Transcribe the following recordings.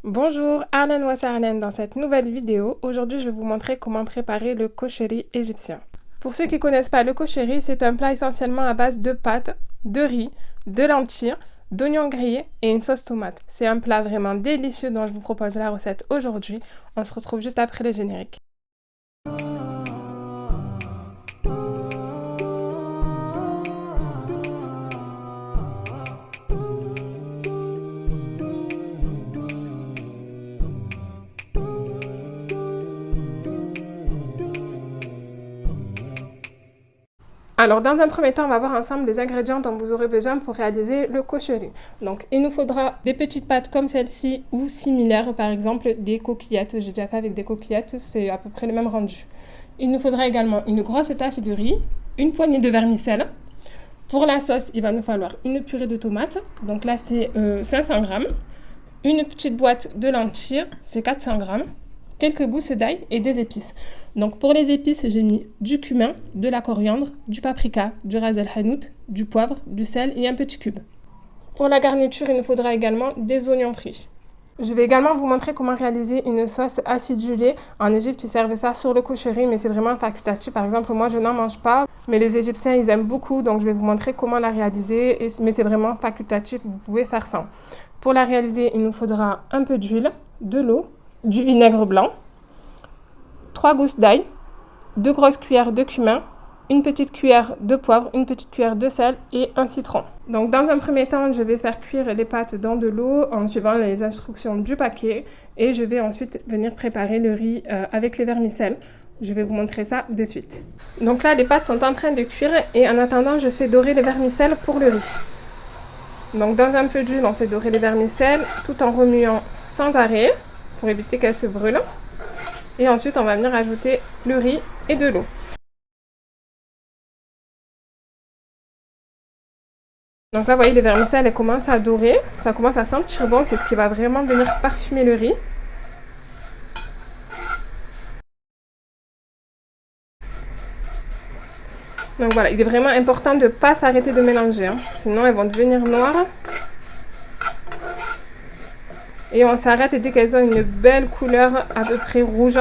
Bonjour, Arlène Wassarlen dans cette nouvelle vidéo. Aujourd'hui, je vais vous montrer comment préparer le kosheri égyptien. Pour ceux qui ne connaissent pas le kosheri, c'est un plat essentiellement à base de pâtes, de riz, de lentilles, d'oignons grillés et une sauce tomate. C'est un plat vraiment délicieux dont je vous propose la recette aujourd'hui. On se retrouve juste après le générique. Alors, dans un premier temps, on va voir ensemble les ingrédients dont vous aurez besoin pour réaliser le kosheri. Donc, il nous faudra des petites pâtes comme celle-ci ou similaires, par exemple des coquillettes. J'ai déjà fait avec des coquillettes, c'est à peu près le même rendu. Il nous faudra également une grosse tasse de riz, une poignée de vermicelle. Pour la sauce, il va nous falloir une purée de tomates. Donc là, c'est 500 g. Une petite boîte de lentilles, c'est 400 g. Quelques gousses d'ail et des épices. Donc pour les épices, j'ai mis du cumin, de la coriandre, du paprika, du ras el hanout, du poivre, du sel et un petit cube. Pour la garniture, il nous faudra également des oignons frits. Je vais également vous montrer comment réaliser une sauce acidulée. En Égypte, ils servent ça sur le kosheri, mais c'est vraiment facultatif. Par exemple, moi, je n'en mange pas, mais les Égyptiens, ils aiment beaucoup. Donc, je vais vous montrer comment la réaliser, mais c'est vraiment facultatif. Vous pouvez faire ça. Pour la réaliser, il nous faudra un peu d'huile, de l'eau, du vinaigre blanc, 3 gousses d'ail, 2 grosses cuillères de cumin, une petite cuillère de poivre, une petite cuillère de sel et un citron. Donc dans un premier temps, je vais faire cuire les pâtes dans de l'eau en suivant les instructions du paquet et je vais ensuite venir préparer le riz avec les vermicelles. Je vais vous montrer ça de suite. Donc là, les pâtes sont en train de cuire et en attendant, je fais dorer les vermicelles pour le riz. Donc dans un peu d'huile, on fait dorer les vermicelles tout en remuant sans arrêt pour éviter qu'elles se brûlent. Et ensuite, on va venir ajouter le riz et de l'eau. Donc là, vous voyez, les vermicelles, elles commencent à dorer. Ça commence à sentir bon. C'est ce qui va vraiment venir parfumer le riz. Donc voilà, il est vraiment important de ne pas s'arrêter de mélanger. Sinon, elles vont devenir noires. Et on s'arrête dès qu'elles ont une belle couleur à peu près rouge.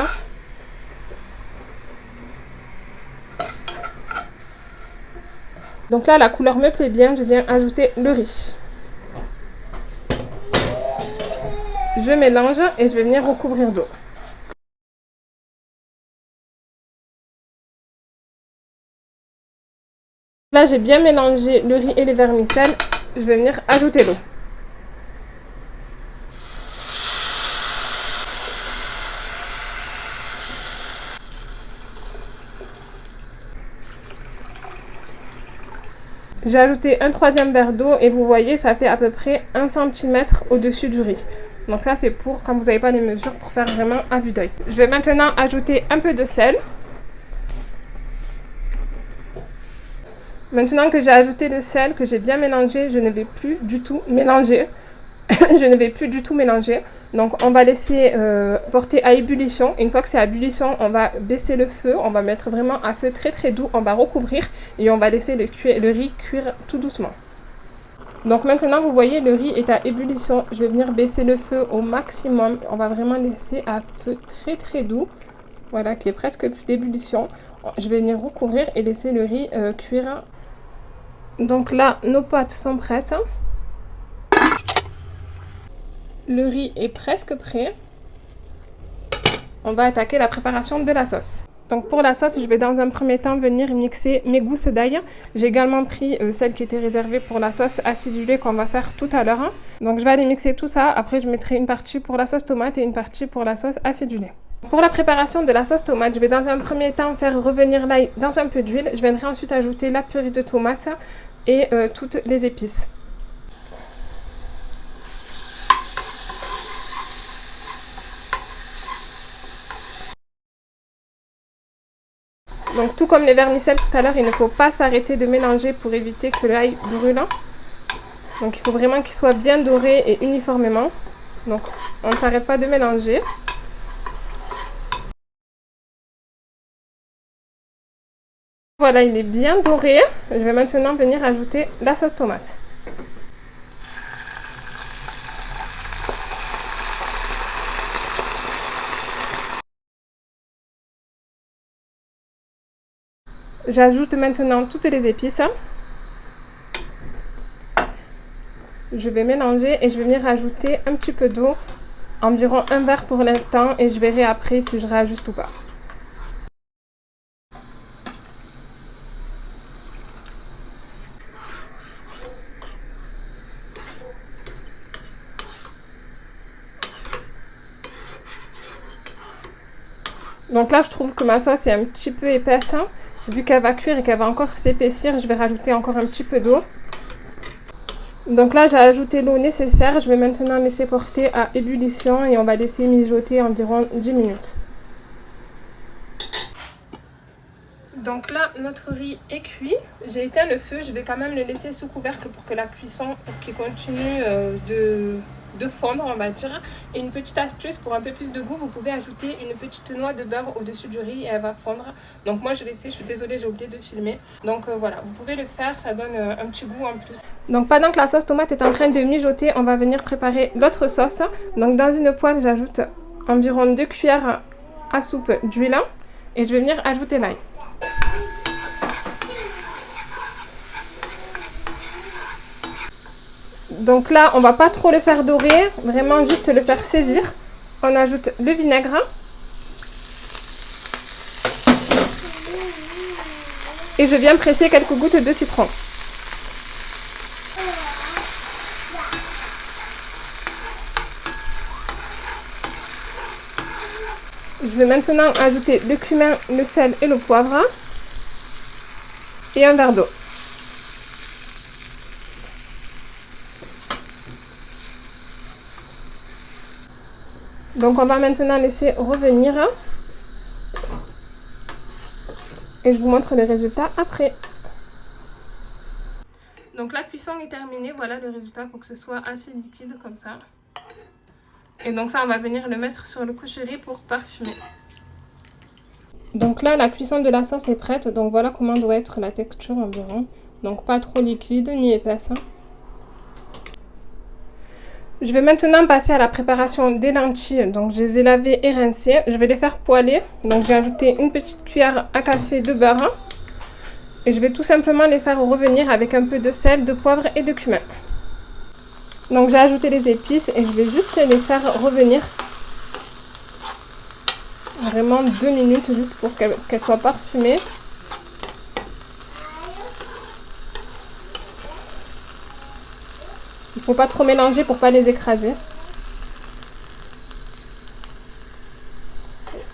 Donc là, la couleur me plaît bien, je viens ajouter le riz. Je mélange et je vais venir recouvrir d'eau. Là, j'ai bien mélangé le riz et les vermicelles. Je vais venir ajouter l'eau. J'ai ajouté un 3e verre d'eau et vous voyez, ça fait à peu près 1 cm au-dessus du riz. Donc ça, c'est pour quand vous n'avez pas les mesures, pour faire vraiment à vue d'œil. Je vais maintenant ajouter un peu de sel. Maintenant que j'ai ajouté le sel, que j'ai bien mélangé, je ne vais plus du tout mélanger. Je ne vais plus du tout mélanger. Donc on va laisser porter à ébullition. Une fois que c'est à ébullition, on va baisser le feu. On va mettre vraiment à feu très très doux. On va recouvrir et on va laisser le riz cuire tout doucement. Donc maintenant, vous voyez, le riz est à ébullition. Je vais venir baisser le feu au maximum. On va vraiment laisser à feu très très doux. Voilà, qui est presque plus d'ébullition. Je vais venir recouvrir et laisser le riz cuire. Donc là, nos pâtes sont prêtes. Le riz est presque prêt. On va attaquer la préparation de la sauce. Donc pour la sauce, je vais dans un premier temps venir mixer mes gousses d'ail. J'ai également pris celles qui étaient réservées pour la sauce acidulée qu'on va faire tout à l'heure. Donc je vais aller mixer tout ça. Après, je mettrai une partie pour la sauce tomate et une partie pour la sauce acidulée. Pour la préparation de la sauce tomate, je vais dans un premier temps faire revenir l'ail dans un peu d'huile. Je viendrai ensuite ajouter la purée de tomate et toutes les épices. Donc tout comme les vermicelles tout à l'heure, il ne faut pas s'arrêter de mélanger pour éviter que l'ail brûle. Donc il faut vraiment qu'il soit bien doré et uniformément. Donc on ne s'arrête pas de mélanger. Voilà, il est bien doré. Je vais maintenant venir ajouter la sauce tomate. J'ajoute maintenant toutes les épices. Je vais mélanger et je vais venir rajouter un petit peu d'eau, environ un verre pour l'instant, et je verrai après si je réajuste ou pas. Donc là, je trouve que ma sauce est un petit peu épaisse. Vu qu'elle va cuire et qu'elle va encore s'épaissir, je vais rajouter encore un petit peu d'eau. Donc là, j'ai ajouté l'eau nécessaire. Je vais maintenant laisser porter à ébullition et on va laisser mijoter environ 10 minutes. Donc là, notre riz est cuit. J'ai éteint le feu. Je vais quand même le laisser sous couvercle pour que la cuisson continue de fondre, on va dire. Et une petite astuce pour un peu plus de goût, vous pouvez ajouter une petite noix de beurre au-dessus du riz et elle va fondre. Donc moi, je l'ai fait. Je suis désolée, j'ai oublié de filmer. Donc voilà, vous pouvez le faire. Ça donne un petit goût en plus. Donc pendant que la sauce tomate est en train de mijoter, on va venir préparer l'autre sauce. Donc dans une poêle, j'ajoute environ 2 cuillères à soupe d'huile et je vais venir ajouter l'ail. Donc là, on va pas trop le faire dorer, vraiment juste le faire saisir. On ajoute le vinaigre. Et je viens presser quelques gouttes de citron. Je vais maintenant ajouter le cumin, le sel et le poivre. Et un verre d'eau. Donc on va maintenant laisser revenir. Et je vous montre le résultat après. Donc la cuisson est terminée. Voilà le résultat. Il faut que ce soit assez liquide comme ça. Et donc ça, on va venir le mettre sur le couche-riz pour parfumer. Donc là, la cuisson de la sauce est prête. Donc voilà comment doit être la texture environ. Donc pas trop liquide ni épaisse. Je vais maintenant passer à la préparation des lentilles. Donc je les ai lavées et rincées. Je vais les faire poêler. Donc j'ai ajouté une petite cuillère à café de beurre. Et je vais tout simplement les faire revenir avec un peu de sel, de poivre et de cumin. Donc j'ai ajouté les épices et je vais juste les faire revenir. Vraiment 2 minutes juste pour qu'elles soient parfumées. Il ne faut pas trop mélanger pour ne pas les écraser.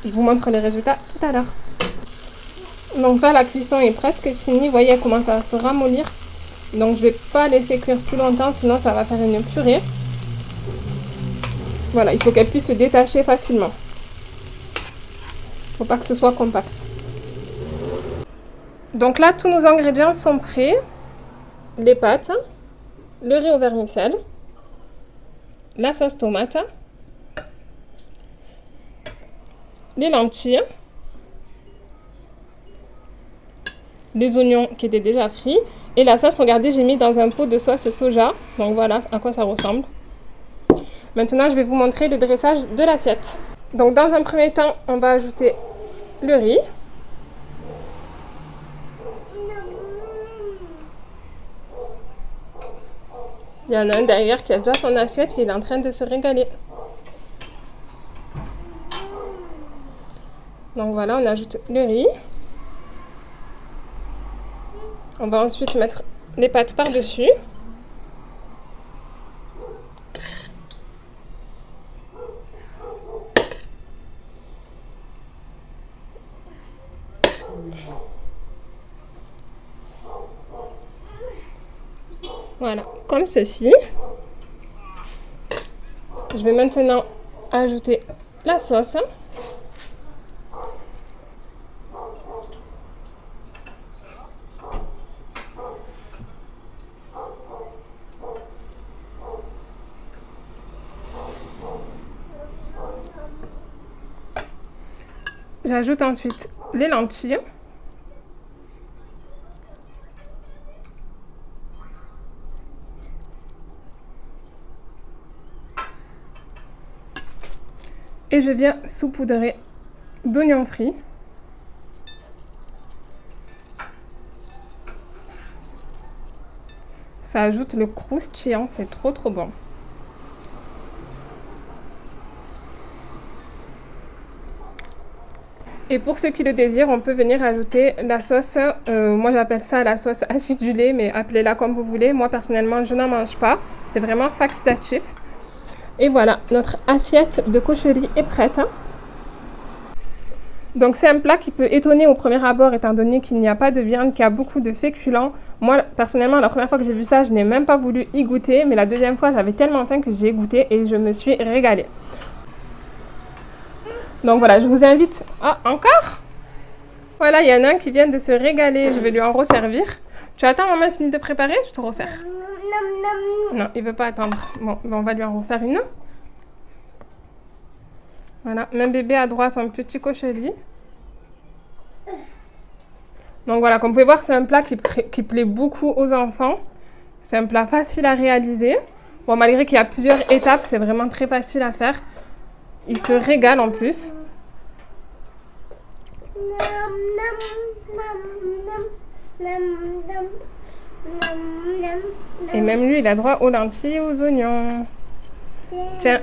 Je vous montre les résultats tout à l'heure. Donc là, la cuisson est presque finie. Vous voyez, elle commence à se ramollir. Donc je ne vais pas laisser cuire plus longtemps, sinon ça va faire une purée. Voilà, il faut qu'elle puisse se détacher facilement. Il ne faut pas que ce soit compact. Donc là, tous nos ingrédients sont prêts. Les pâtes, le riz au vermicelle, la sauce tomate, les lentilles, les oignons qui étaient déjà frits et la sauce, regardez, j'ai mis dans un pot de sauce soja. Donc voilà à quoi ça ressemble. Maintenant, je vais vous montrer le dressage de l'assiette. Donc dans un premier temps, on va ajouter le riz. Il y en a un derrière qui a déjà son assiette, il est en train de se régaler. Donc voilà, on ajoute le riz. On va ensuite mettre les pâtes par-dessus. Voilà, comme ceci. Je vais maintenant ajouter la sauce. J'ajoute ensuite les lentilles. Et je viens saupoudrer d'oignons frits. Ça ajoute le croustillant, c'est trop trop bon. Et pour ceux qui le désirent, on peut venir ajouter la sauce, moi j'appelle ça la sauce acidulée, mais appelez-la comme vous voulez. Moi personnellement, je n'en mange pas, c'est vraiment facultatif. Et voilà, notre assiette de cochonnerie est prête. Donc c'est un plat qui peut étonner au premier abord étant donné qu'il n'y a pas de viande, qu'il y a beaucoup de féculents. Moi personnellement, la première fois que j'ai vu ça, je n'ai même pas voulu y goûter, mais la deuxième fois, j'avais tellement faim que j'ai goûté et je me suis régalée. Donc voilà, je vous invite... Ah, encore? Voilà, il y en a un qui vient de se régaler, je vais lui en resservir. Tu attends, maman finit de préparer, je te resserre. Non, il veut pas attendre. Bon, on va lui en refaire une. Voilà, même bébé a droit à son petit cochonnerie. Donc voilà, comme vous pouvez voir, c'est un plat qui plaît beaucoup aux enfants. C'est un plat facile à réaliser. Bon, malgré qu'il y a plusieurs étapes, c'est vraiment très facile à faire. Il se régale en plus. Et même lui, il a droit aux lentilles et aux oignons. Tiens.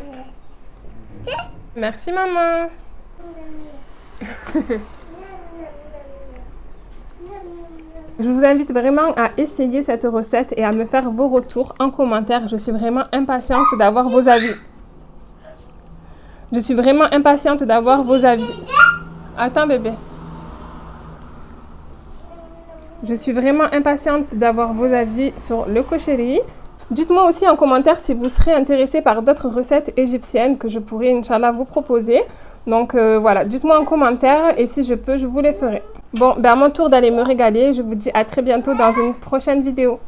Merci, maman. Je vous invite vraiment à essayer cette recette et à me faire vos retours en commentaire. Je suis vraiment impatiente d'avoir vos avis. Je suis vraiment impatiente d'avoir vos avis. Attends, bébé. Je suis vraiment impatiente d'avoir vos avis sur le cochonnerie. Dites-moi aussi en commentaire si vous serez intéressé par d'autres recettes égyptiennes que je pourrais, Inch'Allah, vous proposer. Donc voilà, dites-moi en commentaire et si je peux, je vous les ferai. Bon, ben à mon tour d'aller me régaler. Je vous dis à très bientôt dans une prochaine vidéo.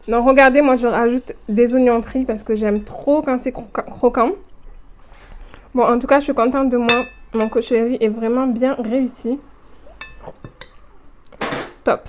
Donc regardez, moi je rajoute des oignons frits parce que j'aime trop quand c'est croquant. Bon, en tout cas, je suis contente de moi. Mon cochonnerie est vraiment bien réussi. Top.